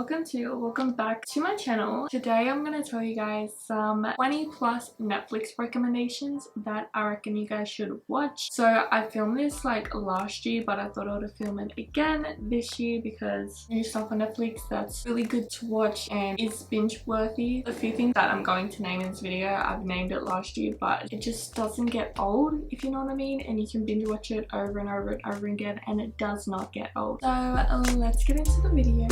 welcome back to my channel. Today I'm going to tell you guys some 20 plus Netflix recommendations that I reckon you guys should watch. So I filmed this like last year, but I thought I would film it again this year because new stuff on Netflix that's really good to watch and is binge worthy. A few things that I'm going to name in this video, I've named it last year, but it just doesn't get old, if you know what I mean, and you can binge watch it over and over and over again and it does not get old. So let's get into the video.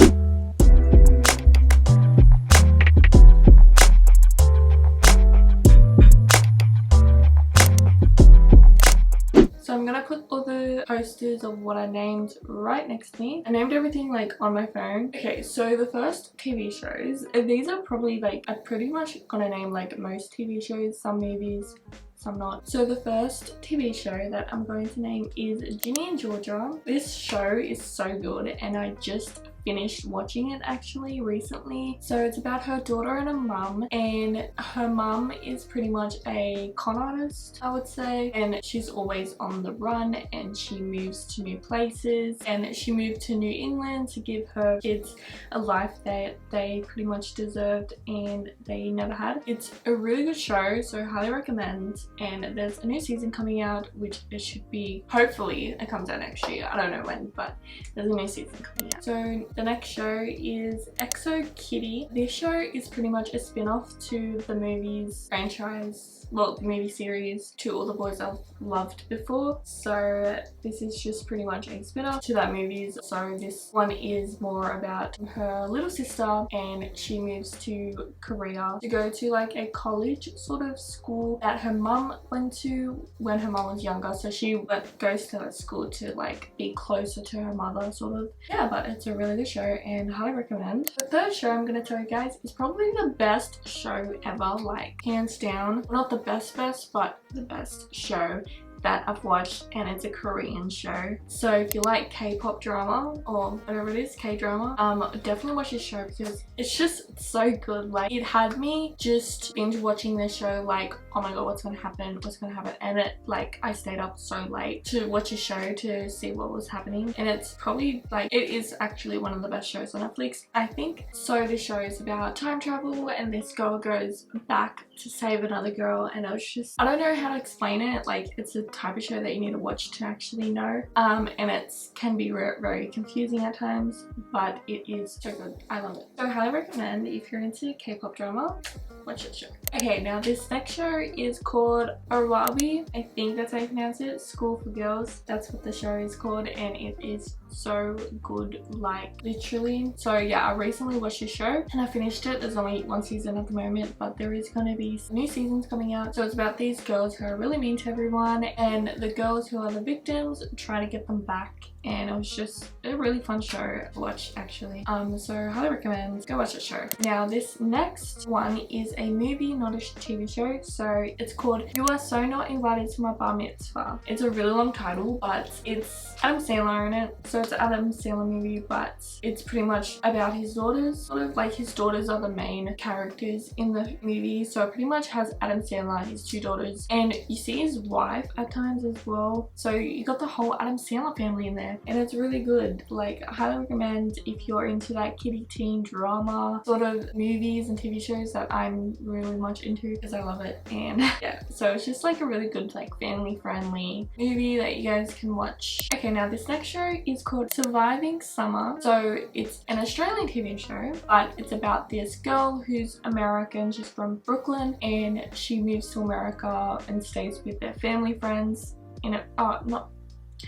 So I'm gonna put all the posters of what I named right next to me. I named everything like on my phone. Okay, so the first TV shows, these are probably like, I'm pretty much gonna name like most TV shows, some movies, some not. So the first TV show that I'm going to name is Ginny and Georgia. This show is so good and I just finished watching it actually recently. So it's about her daughter and her mum, and her mum is pretty much a con artist, I would say, and she's always on the run and she moves to new places, and she moved to New England to give her kids a life that they pretty much deserved and they never had. It's a really good show, so highly recommend, and there's a new season coming out, which it should be, hopefully it comes out next year, I don't know when, but there's a new season coming out. So the next show is Exo Kitty. This show is pretty much a spin-off to the movies franchise, well, the movie series To All the Boys I've Loved Before. So this is just pretty much a spin-off to that movies. So this one is more about her little sister, and she moves to Korea to go to like a college sort of school that her mum went to when her mum was younger. So she goes to that school to like be closer to her mother sort of. Yeah, but it's a really good show and highly recommend. The third show I'm gonna tell you guys is probably the best show ever, like hands down. Not the best, but the best show that I've watched, and it's a Korean show. So if you like K-pop drama or whatever it is, K-drama, definitely watch this show because it's just so good. Like, it had me just binge watching this show like, oh my god, what's gonna happen, and it, like, I stayed up so late to watch a show to see what was happening, and it's probably like, it is actually one of the best shows on Netflix, I think. So this show is about time travel, and this girl goes back to save another girl, and it was just, I don't know how to explain it. Like, it's a type of show that you need to watch to actually know, and it can be very confusing at times, but it is so good. I love it. So I highly recommend, if you're into K-pop drama, watch this show. Okay, now this next show is called Arabi. I think that's how you pronounce it. School for Girls. That's what the show is called, and it is so good, like literally. So yeah, I recently watched this show and I finished it. There's only one season at the moment, but there is going to be new seasons coming out. So it's about these girls who are really mean to everyone, and the girls who are the victims try to get them back, and it was just a really fun show to watch actually. So highly recommend, go watch that show. Now this next one is a movie, not a TV show. So it's called You Are So Not Invited to My Bar Mitzvah. It's a really long title, but it's Adam Sandler in it. So it's an Adam Sandler movie, but it's pretty much about his daughters, sort of like his daughters are the main characters in the movie. So it pretty much has Adam Sandler, his two daughters, and you see his wife at times as well. So you got the whole Adam Sandler family in there, and it's really good. Like, I highly recommend if you're into that kiddie teen drama sort of movies and TV shows that I'm really much into, because I love it. And yeah, so it's just like a really good, like, family friendly movie that you guys can watch. Okay, now this next show is called Surviving Summer. So it's an Australian TV show, but it's about this girl who's American. She's from Brooklyn, and she moves to America and stays with their family friends in a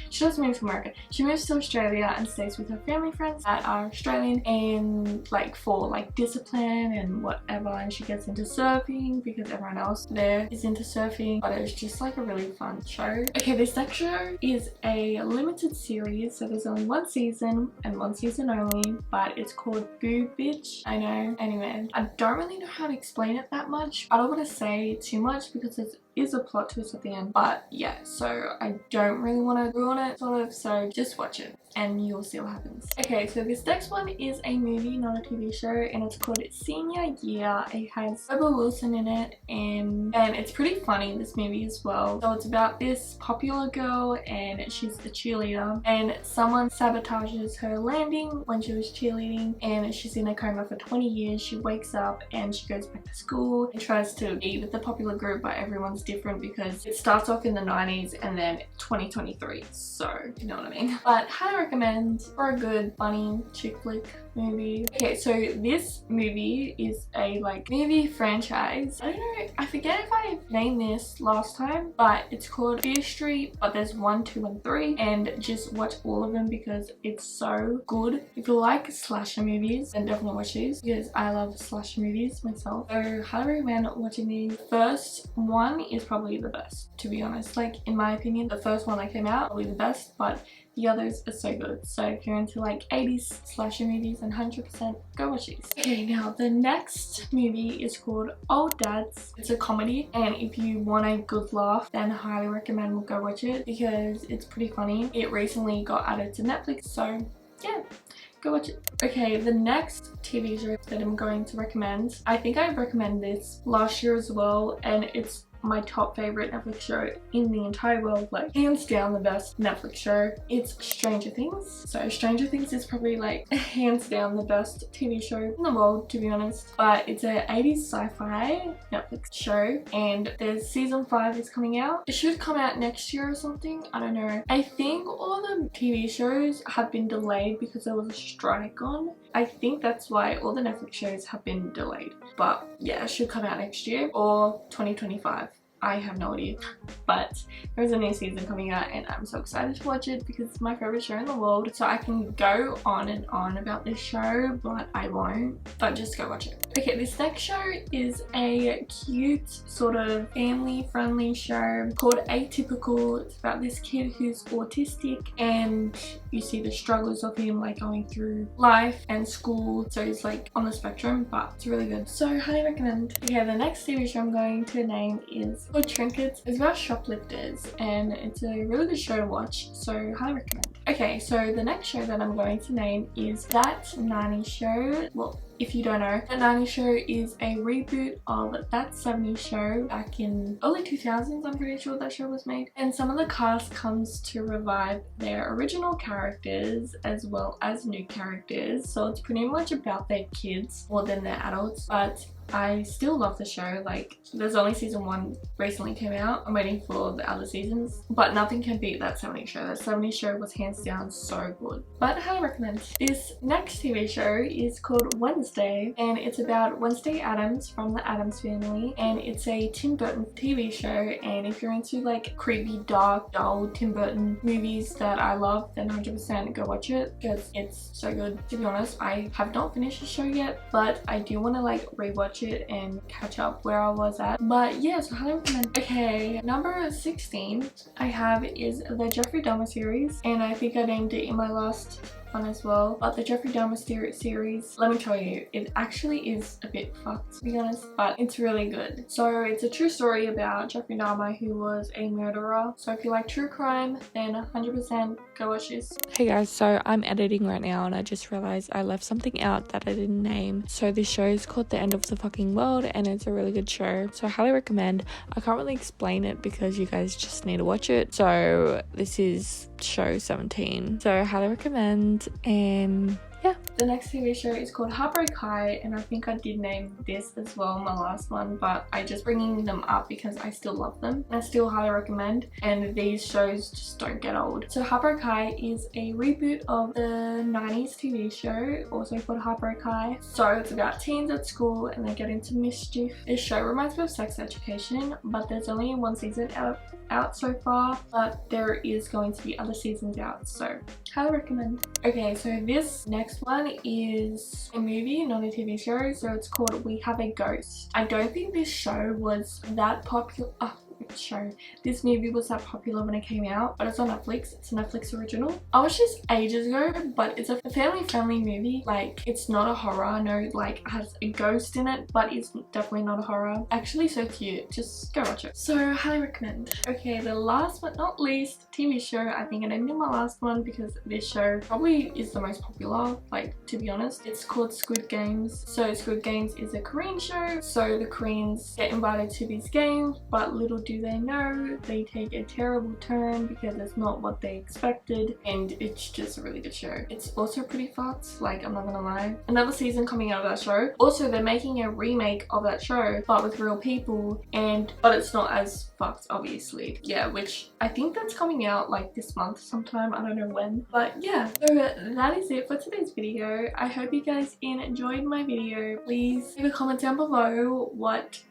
she doesn't move to America. She moves to Australia and stays with her family friends that are Australian, and like for like discipline and whatever, and she gets into surfing because everyone else there is into surfing, but it's just like a really fun show. Okay, this next show is a limited series, so there's only one season and one season only, but it's called Boo Bitch. I know. Anyway, I don't really know how to explain it that much. I don't want to say too much because it's is a plot twist at the end, but yeah, so I don't really want to ruin it sort of, so just watch it. and you'll see what happens. Okay, so this next one is a movie, not a TV show, and it's called Senior Year. It has Rebel Wilson in it, and it's pretty funny, this movie as well. So it's about this popular girl, and she's a cheerleader, and someone sabotages her landing when she was cheerleading, and she's in a coma for 20 years. She wakes up and she goes back to school and tries to be with the popular group, but everyone's different because it starts off in the 90s and then 2023, so you know what I mean. But highly recommend for a good funny chick flick movie. Okay, so this movie is a like movie franchise. I don't know, I forget if I named this last time, but it's called Fear Street, but there's 1, 2 and 3, and just watch all of them because it's so good. If you like slasher movies, then definitely watch these because I love slasher movies myself, so highly recommend watching these. First one is probably the best, to be honest. Like, in my opinion, the first one that came out probably the best, but the others are so good. So if you're into like 80s slasher movies, then 100% go watch these. Okay, now the next movie is called Old Dads. It's a comedy, and if you want a good laugh, then highly recommend go watch it because it's pretty funny. It recently got added to Netflix, so yeah, go watch it. Okay, the next TV show that I'm going to recommend, I think I recommended this last year as well, and it's my top favorite Netflix show in the entire world, like hands down the best Netflix show. It's Stranger Things. So Stranger Things is probably like hands down the best TV show in the world, to be honest. But it's a 80s sci-fi Netflix show, and there's season 5 is coming out. It should come out next year or something, I don't know. I think all the TV shows have been delayed because there was a strike on. I think that's why all the Netflix shows have been delayed. But yeah, it should come out next year or 2025. I have no idea, but there's a new season coming out and I'm so excited to watch it because it's my favorite show in the world. So I can go on and on about this show, but I won't, but just go watch it. Okay, this next show is a cute sort of family friendly show called Atypical. It's about this kid who's autistic, and you see the struggles of him like going through life and school, so he's like on the spectrum, but it's really good, so highly recommend. Okay, the next TV show I'm going to name is called Trinkets. It's about shoplifters, and it's a really good show to watch, so highly recommend. Okay, so the next show that I'm going to name is That 90s Show. Well, if you don't know, That 90s Show is a reboot of That 70s Show back in early 2000s, I'm pretty sure that show was made. And some of the cast comes to revive their original characters as well as new characters. So it's pretty much about their kids more than their adults, but I still love the show. Like, there's only season 1 recently came out. I'm waiting for the other seasons, but nothing can beat That 70s Show. That 70s Show was hands down so good, but I highly recommend. This next TV show is called Wednesday, and it's about Wednesday Addams from the Addams Family, and it's a Tim Burton TV show. And if you're into like creepy, dark, dull Tim Burton movies that I love, then 100% go watch it because it's so good. To be honest, I have not finished the show yet, but I do want to like rewatch it and catch up where I was at. But yeah, so highly recommend. Okay, number 16 I have is the Jeffrey Dahmer series, and I think I named it in my last one as well. But the Jeffrey Dahmer series, let me tell you, it actually is a bit fucked, to be honest, but it's really good. So it's a true story about Jeffrey Dahmer, who was a murderer. So if you like true crime, then 100% go watch this. Hey guys, so I'm editing right now and I just realized I left something out that I didn't name. So this show is called The End of the Fucking World, and it's a really good show, so I highly recommend. I can't really explain it because you guys just need to watch it. So this is show 17, so I highly recommend. And yeah, the next TV show is called Heartbreak High, and I think I did name this as well in my last one, but I just bringing them up because I still love them and I still highly recommend, and these shows just don't get old. So Heartbreak High is a reboot of the 90s TV show, also called Heartbreak High. So it's about teens at school and they get into mischief. This show reminds me of Sex Education, but there's only 1 season out so far, but there is going to be other seasons out, so highly recommend. Okay, so this next one is a movie, not a TV show, so it's called We Have a Ghost. I don't think this show was that popular. show. This movie was that popular when it came out, but it's on Netflix. It's a Netflix original. I watched this ages ago, but it's a family friendly movie. Like, it's not a horror. I know like has a ghost in it, but it's definitely not a horror. Actually so cute. Just go watch it. So highly recommend. Okay, the last but not least TV show. I think I named it my last one because this show probably is the most popular, like, to be honest. It's called Squid Games. So Squid Games is a Korean show. So the Koreans get invited to these games, but little do they know, they take a terrible turn because it's not what they expected, and it's just a really good show. It's also pretty fucked, like, I'm not gonna lie. Another season coming out of that show. Also, they're making a remake of that show, but with real people, but it's not as fucked, obviously. Yeah, which I think that's coming out like this month sometime, I don't know when. But yeah, so that is it for today's video. I hope you guys enjoyed my video. Please leave a comment down below what's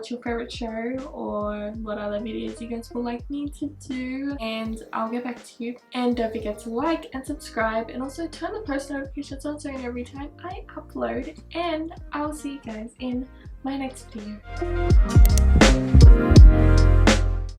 your favorite show or what other videos you guys would like me to do, and I'll get back to you. And don't forget to like and subscribe, and also turn the post notifications on so you know every time I upload, and I'll see you guys in my next video.